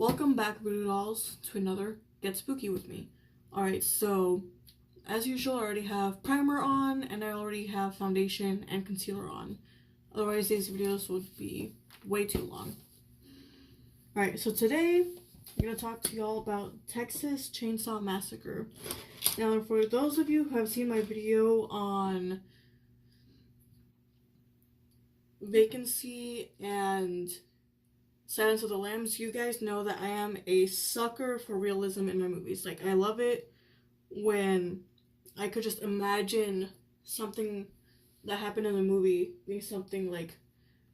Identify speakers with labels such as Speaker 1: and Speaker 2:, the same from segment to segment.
Speaker 1: Welcome back, Voodoo Dolls, to another Get Spooky with me. Alright, so, as usual, I already have primer on, and I already have foundation and concealer on. Otherwise, these videos would be way too long. Alright, so today, I'm going to talk to y'all about Texas Chainsaw Massacre. Now, for those of you who have seen my video on Vacancy and Silence of the Lambs, you guys know that I am a sucker for realism in my movies. Like, I love it when I could just imagine something that happened in the movie being something like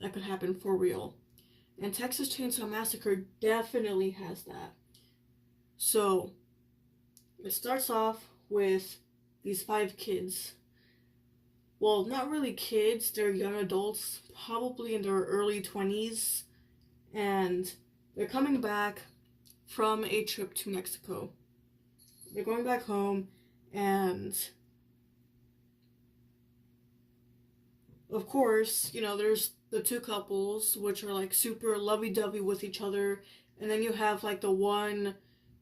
Speaker 1: that could happen for real. And Texas Chainsaw Massacre definitely has that. So, it starts off with these 5 kids. Well, not really kids, they're young adults, probably in their early 20s. And they're coming back from a trip to Mexico. They're going back home, and of course, you know, there's the 2 couples, which are like super lovey-dovey with each other, and then you have like the one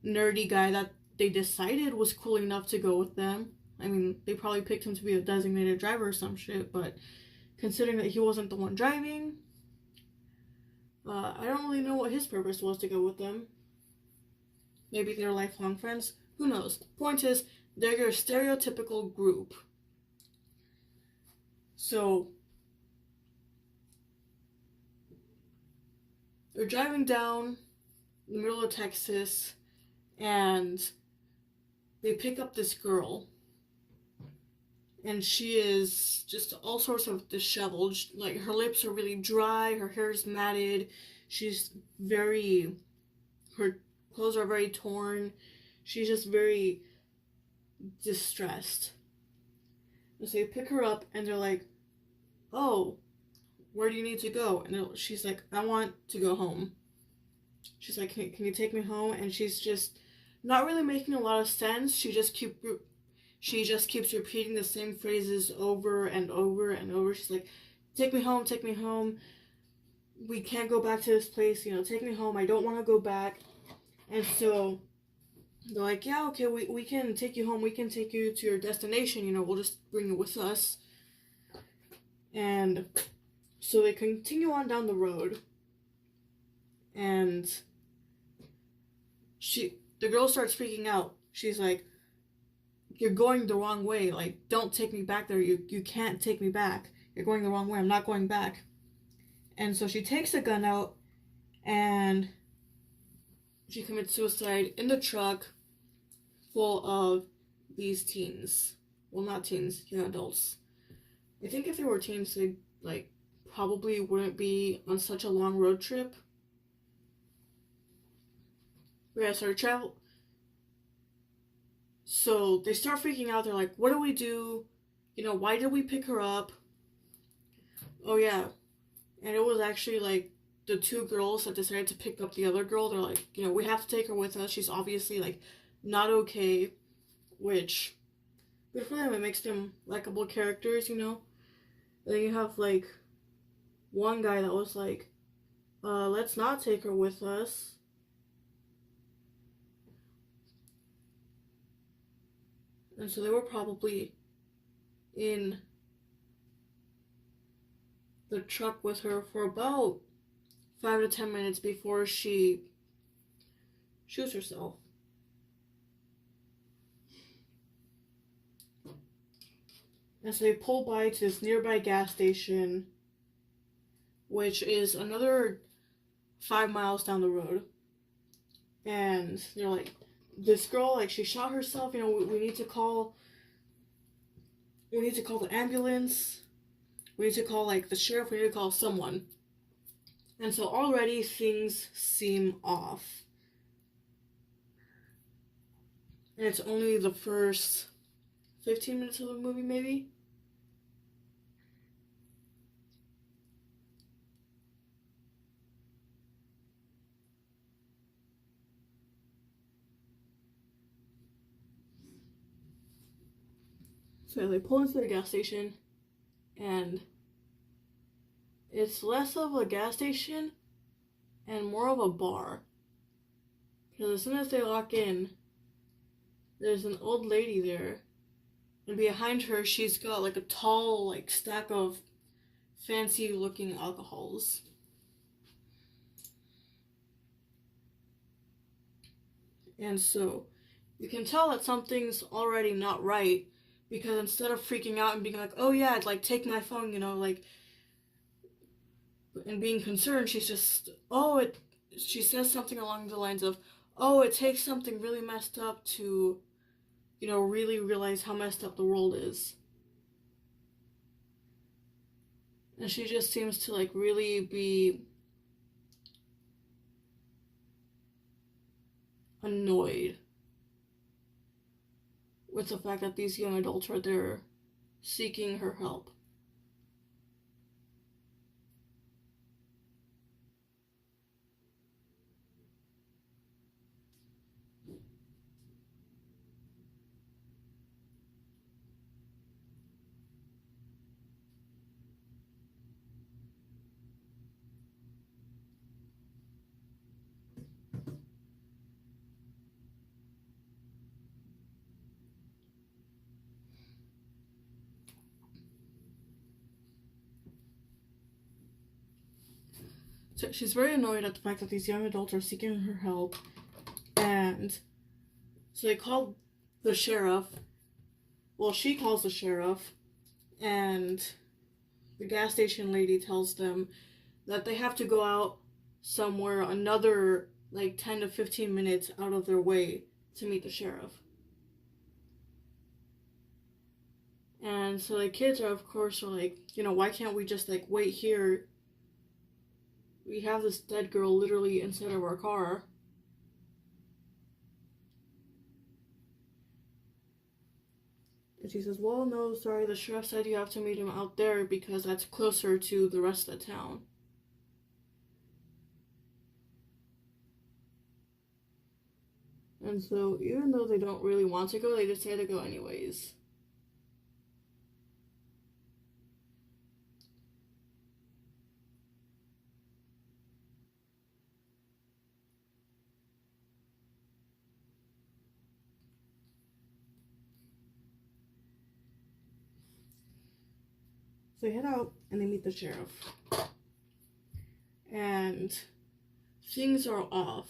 Speaker 1: nerdy guy that they decided was cool enough to go with them. I mean, they probably picked him to be a designated driver or some shit, but considering that he wasn't the one driving, I don't really know what his purpose was to go with them. Maybe they're lifelong friends. Who knows? Point is, they're your stereotypical group. So, they're driving down the middle of Texas, and they pick up this girl. And she is just all sorts of disheveled. Like, her lips are really dry, her hair is matted, her clothes are very torn, she's just very distressed. And so they pick her up, and they're like, oh, where do you need to go? And she's like, I want to go home. She's like, can you take me home? And she's just not really making a lot of sense. She just keeps repeating the same phrases over and over and over. She's like, take me home, take me home. We can't go back to this place, take me home. I don't want to go back. And so they're like, yeah, okay, we can take you home. We can take you to your destination. We'll just bring you with us. And so they continue on down the road. And the girl starts freaking out. She's like, you're going the wrong way. Like, don't take me back there. You can't take me back. You're going the wrong way. I'm not going back. And so she takes a gun out, and she commits suicide in the truck full of these teens. Well, not teens, young adults. I think if they were teens, they probably wouldn't be on such a long road trip. But yeah, so they start freaking out. They're like, what do we do? Why did we pick her up? Oh yeah. And it was actually the 2 girls that decided to pick up the other girl. They're like, we have to take her with us. She's obviously not okay. Which, good for them. It makes them likable characters, And then you have one guy that was like, let's not take her with us. And so they were probably in the truck with her for about 5 to 10 minutes before she shoots herself. And so they pull by to this nearby gas station, which is another 5 miles down the road. And they're like, this girl, she shot herself, we need to call the ambulance, we need to call the sheriff, we need to call someone. And so already things seem off. And it's only the first 15 minutes of the movie, maybe. So they pull into the gas station, and it's less of a gas station and more of a bar. Because as soon as they walk in, there's an old lady there. And behind her, she's got like a tall, like, stack of fancy looking alcohols. And so you can tell that something's already not right, because instead of freaking out and being like, oh yeah, I'd like take my phone, you know, like, and being concerned, she's just, she says something along the lines of, oh, it takes something really messed up to, you know, really realize how messed up the world is. And she just seems to, like, really be annoyed with the fact that these young adults are there seeking her help. So she's very annoyed at the fact that these young adults are seeking her help, and so they call the sheriff. Well, she calls the sheriff, and the gas station lady tells them that they have to go out somewhere another like 10 to 15 minutes out of their way to meet the sheriff. And so the kids are, of course, are like, you know, why can't we just like wait here? We have this dead girl literally inside of our car. And she says, well, no, sorry, the sheriff said you have to meet him out there because that's closer to the rest of the town. And so, even though they don't really want to go, they decide to go anyways. So they head out and they meet the sheriff. And things are off.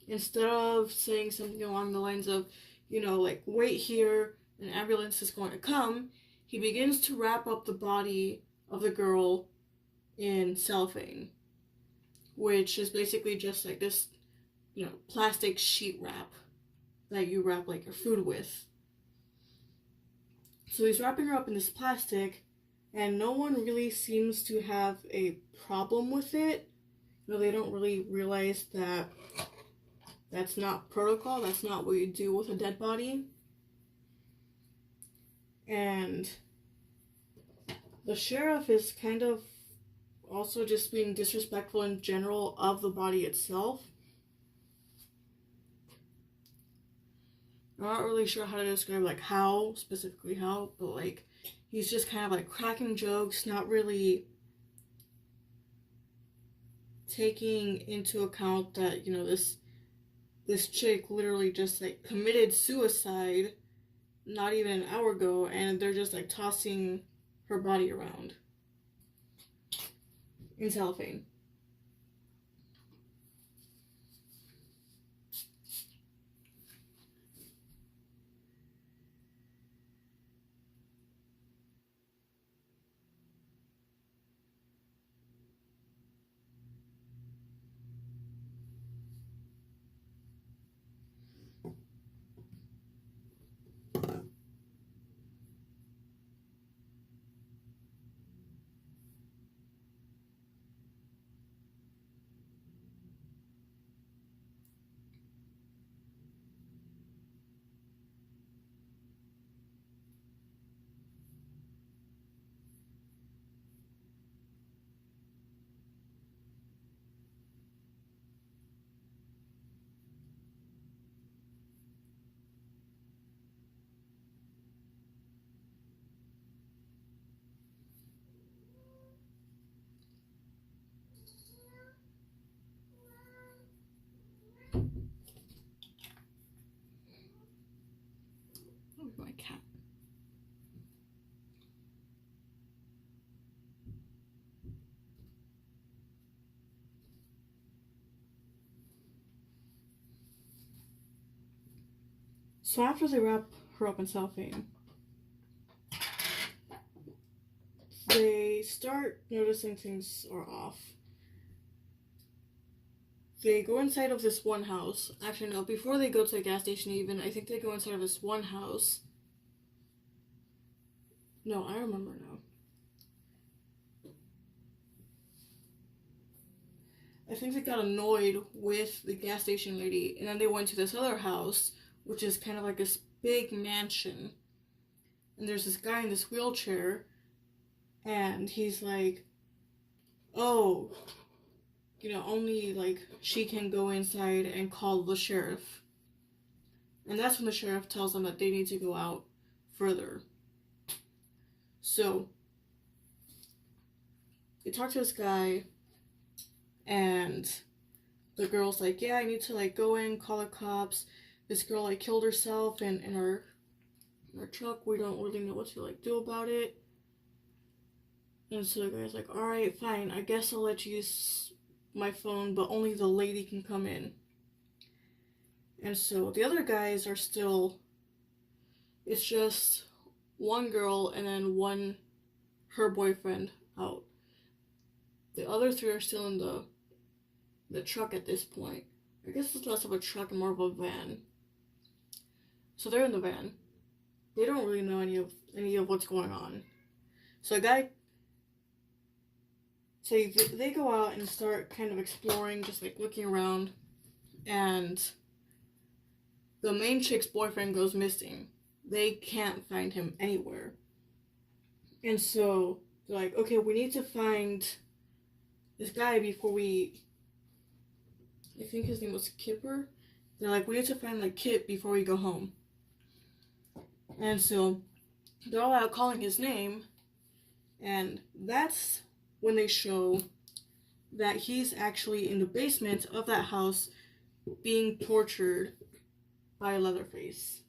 Speaker 1: Instead of saying something along the lines of, you know, like, wait here, an ambulance is going to come, he begins to wrap up the body of the girl in cellophane, which is basically just like this, you know, plastic sheet wrap that you wrap like your food with. So he's wrapping her up in this plastic, and no one really seems to have a problem with it. You know, they don't really realize that that's not protocol, that's not what you do with a dead body. And the sheriff is kind of also just being disrespectful in general of the body itself. I'm not really sure how to describe, like, how, specifically how, but, like, he's just kind of, like, cracking jokes, not really taking into account that, you know, this chick literally just, like, committed suicide not even an hour ago, and they're just, like, tossing her body around in cellophane. So after they wrap her up in cellophane, they start noticing things are off. They go inside of this one house. Actually, no, before they go to the gas station even, I think they go inside of this one house. No, I remember now. I think they got annoyed with the gas station lady, and then they went to this other house, which is kind of like this big mansion. And there's this guy in this wheelchair, and he's like, oh, only like she can go inside and call the sheriff. And that's when the sheriff tells them that they need to go out further. So they talk to this guy, and the girl's like, yeah, I need to like go in, call the cops. This girl like killed herself in her truck. We don't really know what to like do about it. And so the guy's like, alright, fine, I guess I'll let you use my phone, but only the lady can come in. And so the other guys are still, it's just one girl and then her boyfriend out. The other three are still in the truck at this point. I guess it's less of a truck and more of a van. So they're in the van. They don't really know any of what's going on. So they go out and start kind of exploring, just like looking around, and the main chick's boyfriend goes missing. They can't find him anywhere. And so they're like, okay, we need to find this guy before we, I think his name was Kipper. They're like, we need to find like Kip before we go home. And so they're all out calling his name, and that's when they show that he's actually in the basement of that house being tortured by Leatherface.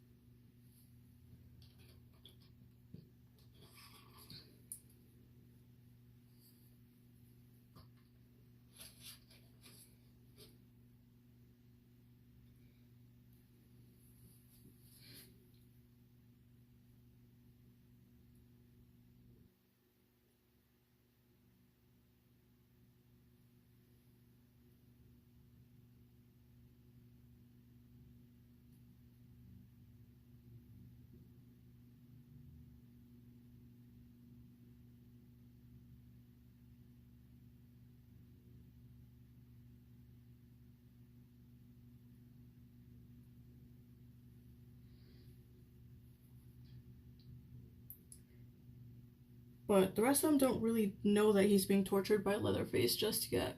Speaker 1: But the rest of them don't really know that he's being tortured by Leatherface just yet.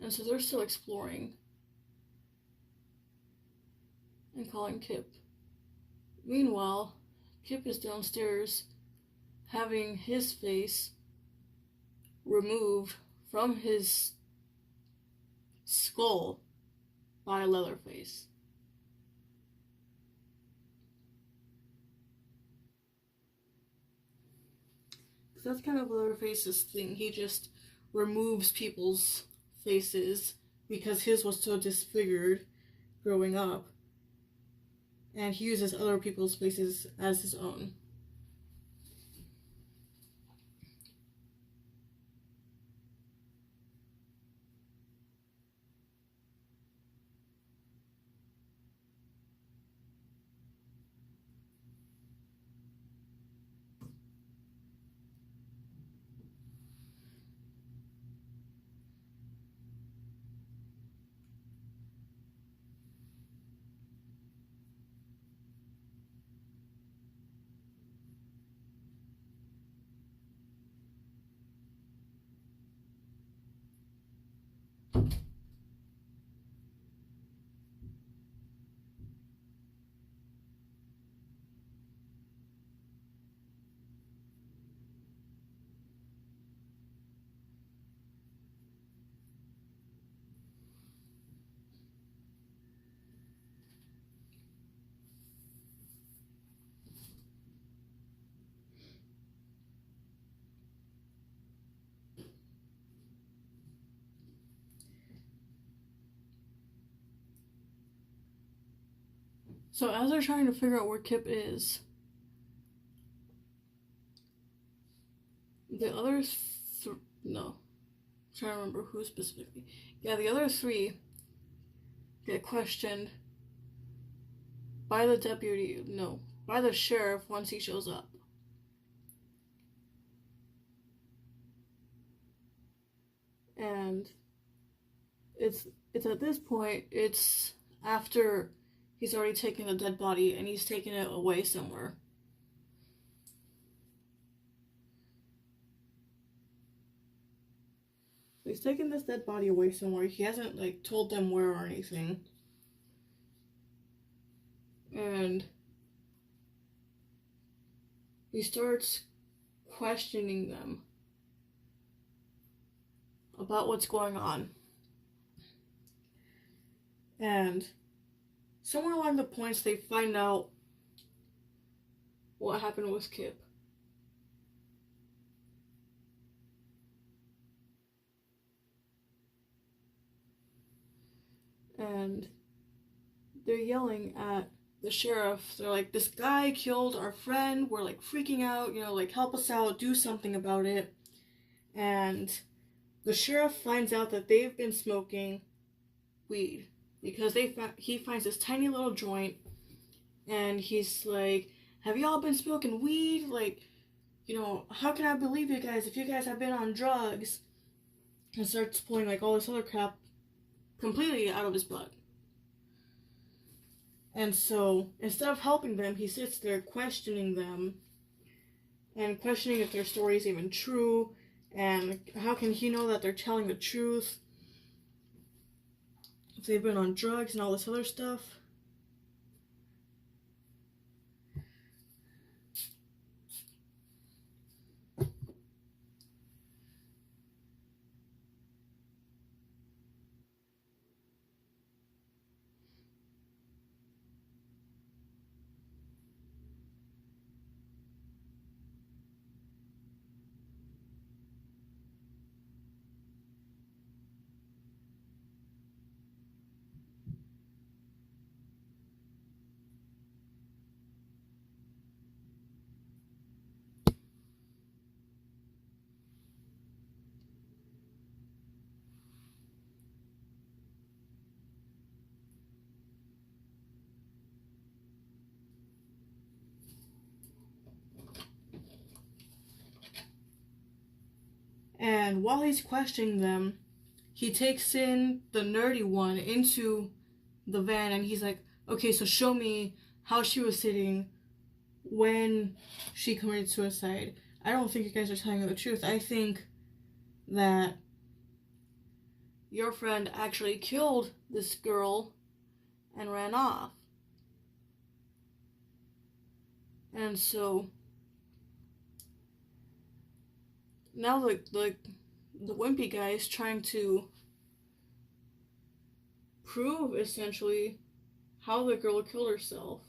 Speaker 1: And so they're still exploring and calling Kip. Meanwhile, Kip is downstairs having his face removed from his skull by Leatherface. That's kind of Leatherface's thing. He just removes people's faces because his was so disfigured growing up. And he uses other people's faces as his own. So as they're trying to figure out where Kip is, the other no, I'm trying to remember who specifically. Yeah, the other three get questioned by the deputy. No, by the sheriff once he shows up. And it's at this point, it's after he's already taken the dead body and he's taken it away somewhere. So he's taken this dead body away somewhere. He hasn't like told them where or anything. And he starts questioning them about what's going on. And somewhere along the points, they find out what happened with Kip. And they're yelling at the sheriff. They're like, this guy killed our friend. We're like freaking out, you know, like help us out, do something about it. And the sheriff finds out that they've been smoking weed because he finds this tiny little joint and he's like, have y'all been smoking weed? Like, you know, how can I believe you guys if you guys have been on drugs? And starts pulling like all this other crap completely out of his butt. And so instead of helping them, he sits there questioning them and questioning if their story is even true and how can he know that they're telling the truth if they've been on drugs and all this other stuff. And while he's questioning them, he takes in the nerdy one into the van and he's like, okay, so show me how she was sitting when she committed suicide. I don't think you guys are telling me the truth. I think that your friend actually killed this girl and ran off. And so now the wimpy guy is trying to prove essentially how the girl killed herself.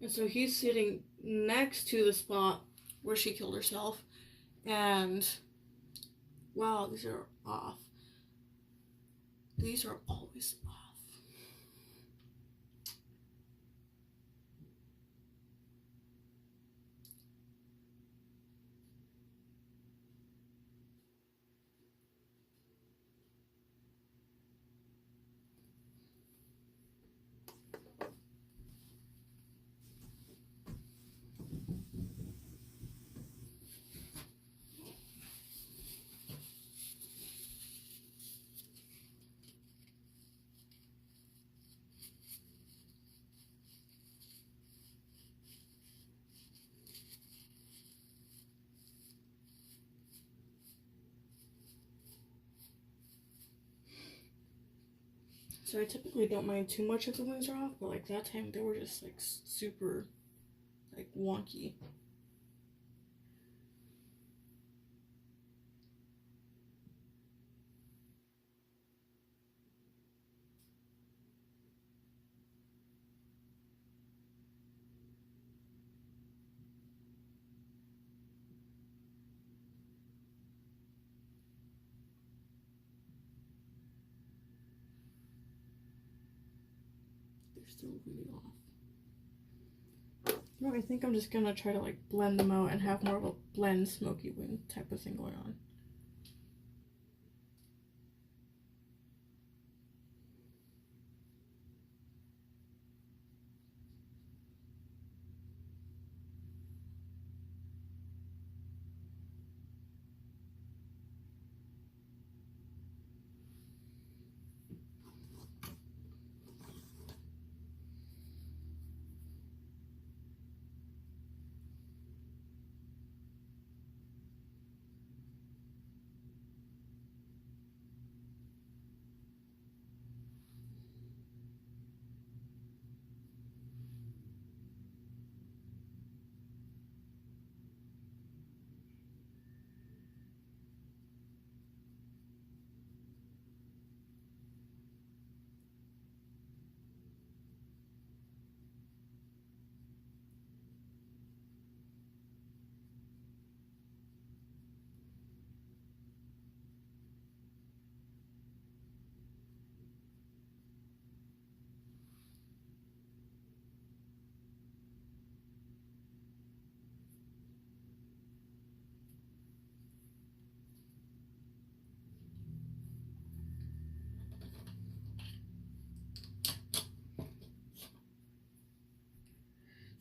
Speaker 1: And so he's sitting next to the spot where she killed herself. And wow, these are off. These are always off. So I typically don't mind too much if the wings are off, but like that time they were just like super like wonky. They're still really off. No, I think I'm just gonna try to like blend them out and have more of a blend smoky wing type of thing going on.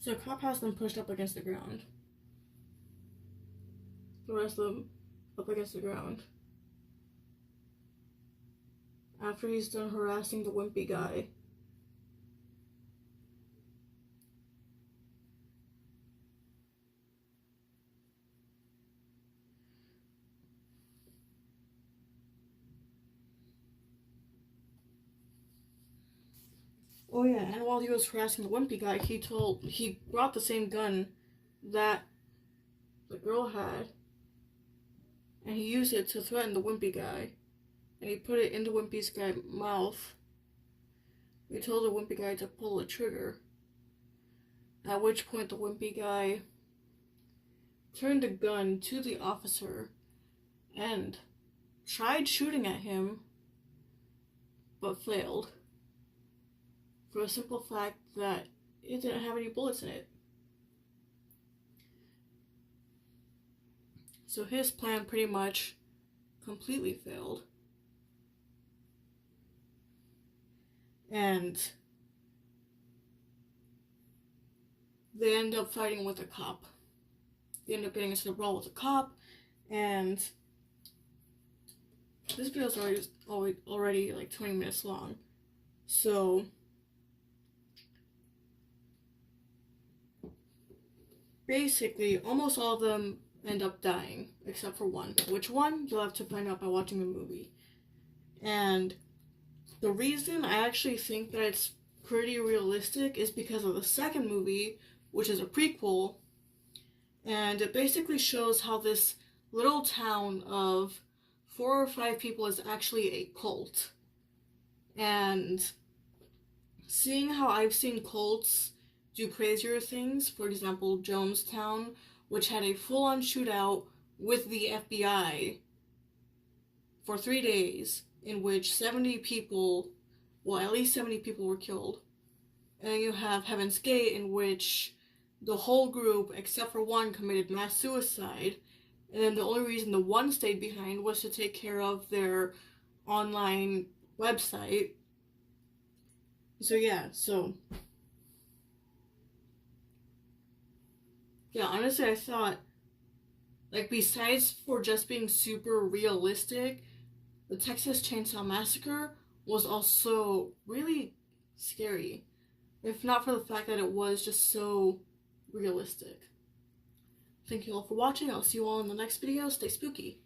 Speaker 1: So the cop has them pushed up against the ground. The rest of them up against the ground. After he's done harassing the wimpy guy. Oh yeah, and while he was harassing the wimpy guy, he brought the same gun that the girl had, and he used it to threaten the wimpy guy, and he put it in the wimpy's guy's mouth. He told the wimpy guy to pull the trigger, at which point the wimpy guy turned the gun to the officer and tried shooting at him, but failed. For the simple fact that it didn't have any bullets in it. So his plan pretty much completely failed. And they end up fighting with a cop. They end up getting into the brawl with a cop, and this video is already like 20 minutes long. So basically, almost all of them end up dying, except for one. Which one? You'll have to find out by watching the movie. And the reason I actually think that it's pretty realistic is because of the second movie, which is a prequel, and it basically shows how this little town of 4 or 5 people is actually a cult. And seeing how I've seen cults do crazier things, for example, Jonestown, which had a full-on shootout with the FBI for 3 days, in which 70 people, well, at least 70 people were killed. And then you have Heaven's Gate, in which the whole group, except for one, committed mass suicide, and then the only reason the one stayed behind was to take care of their online website. So yeah, honestly, I thought, like, besides for just being super realistic, the Texas Chainsaw Massacre was also really scary, if not for the fact that it was just so realistic. Thank you all for watching. I'll see you all in the next video. Stay spooky.